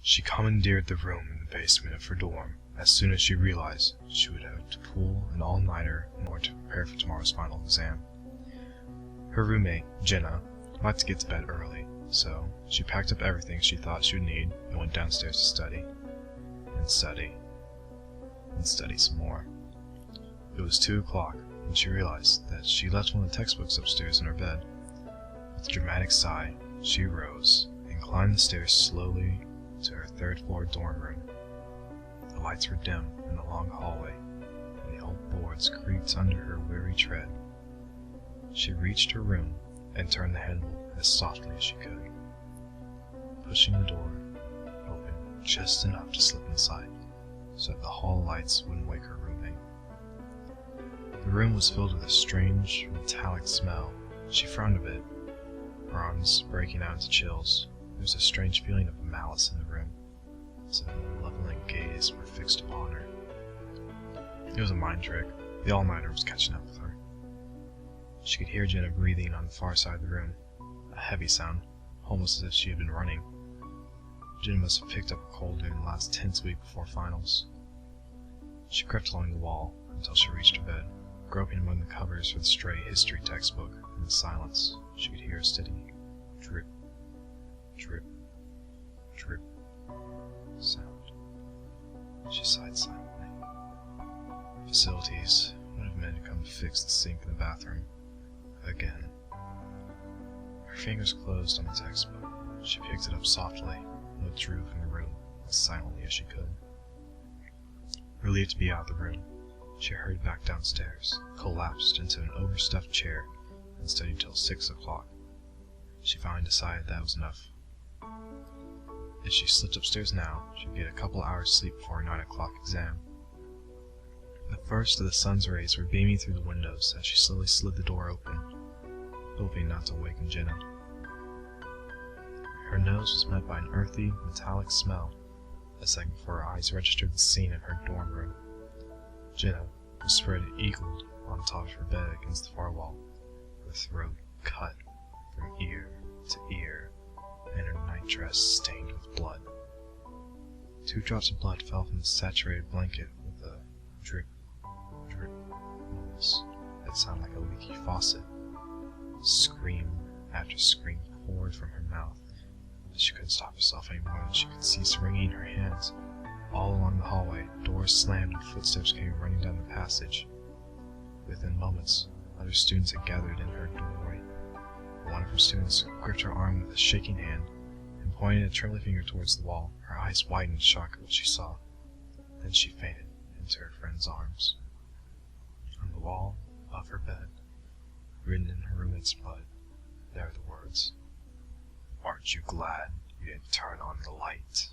She commandeered the room in the basement of her dorm as soon as she realized she would have to pull an all-nighter in order to prepare for tomorrow's final exam. Her roommate, Jenna, liked to get to bed early, so she packed up everything she thought she would need and went downstairs to study. And study. And study some more. It was 2 o'clock, and she realized that she left one of the textbooks upstairs in her bed. With a dramatic sigh, she rose and climbed the stairs slowly to her third-floor dorm room. The lights were dim in the long hallway, and the old boards creaked under her weary tread. She reached her room and turned the handle as softly as she could, pushing the door open just enough to slip inside, so that the hall lights wouldn't wake her roommate. The room was filled with a strange, metallic smell. She frowned a bit, her arms breaking out into chills. There was a strange feeling of malice in the room, as if a malevolent gaze were fixed upon her. It was a mind trick. The all-nighter was catching up with her. She could hear Jenna breathing on the far side of the room, a heavy sound, almost as if she had been running. Jenna must have picked up a cold during the last tense week before finals. She crept along the wall until she reached her bed, groping among the covers for the stray history textbook. In the silence, she could hear a steady drip, drip, drip sound. She sighed silently. Facilities would have men come to fix the sink in the bathroom. Again. Her fingers closed on the textbook. She picked it up softly and withdrew from the room as silently as she could. Relieved to be out of the room, she hurried back downstairs, collapsed into an overstuffed chair, and studied till 6 o'clock. She finally decided that was enough. If she slipped upstairs now, she'd get a couple hours sleep before her 9 o'clock exam. The first of the sun's rays were beaming through the windows as she slowly slid the door open, hoping not to awaken Jenna. Her nose was met by an earthy, metallic smell. A second before her eyes registered the scene in her dorm room. Jenna was spread eagled on top of her bed against the far wall, her throat cut from ear to ear, and her nightdress stained with blood. 2 drops of blood fell from the saturated blanket with a drip, drip noise that sounded like a leaky faucet. Scream after scream poured from her mouth, but she couldn't stop herself any more than she could cease wringing her hands. All along the hallway, doors slammed and footsteps came running down the passage. Within moments, other students had gathered in her doorway. One of her students gripped her arm with a shaking hand and pointed a trembling finger towards the wall. Her eyes widened in shock at what she saw. Then she fainted into her friend's arms. On the wall above her bed, written in her roommate's blood, there were the words, "Aren't you glad you didn't turn on the light?"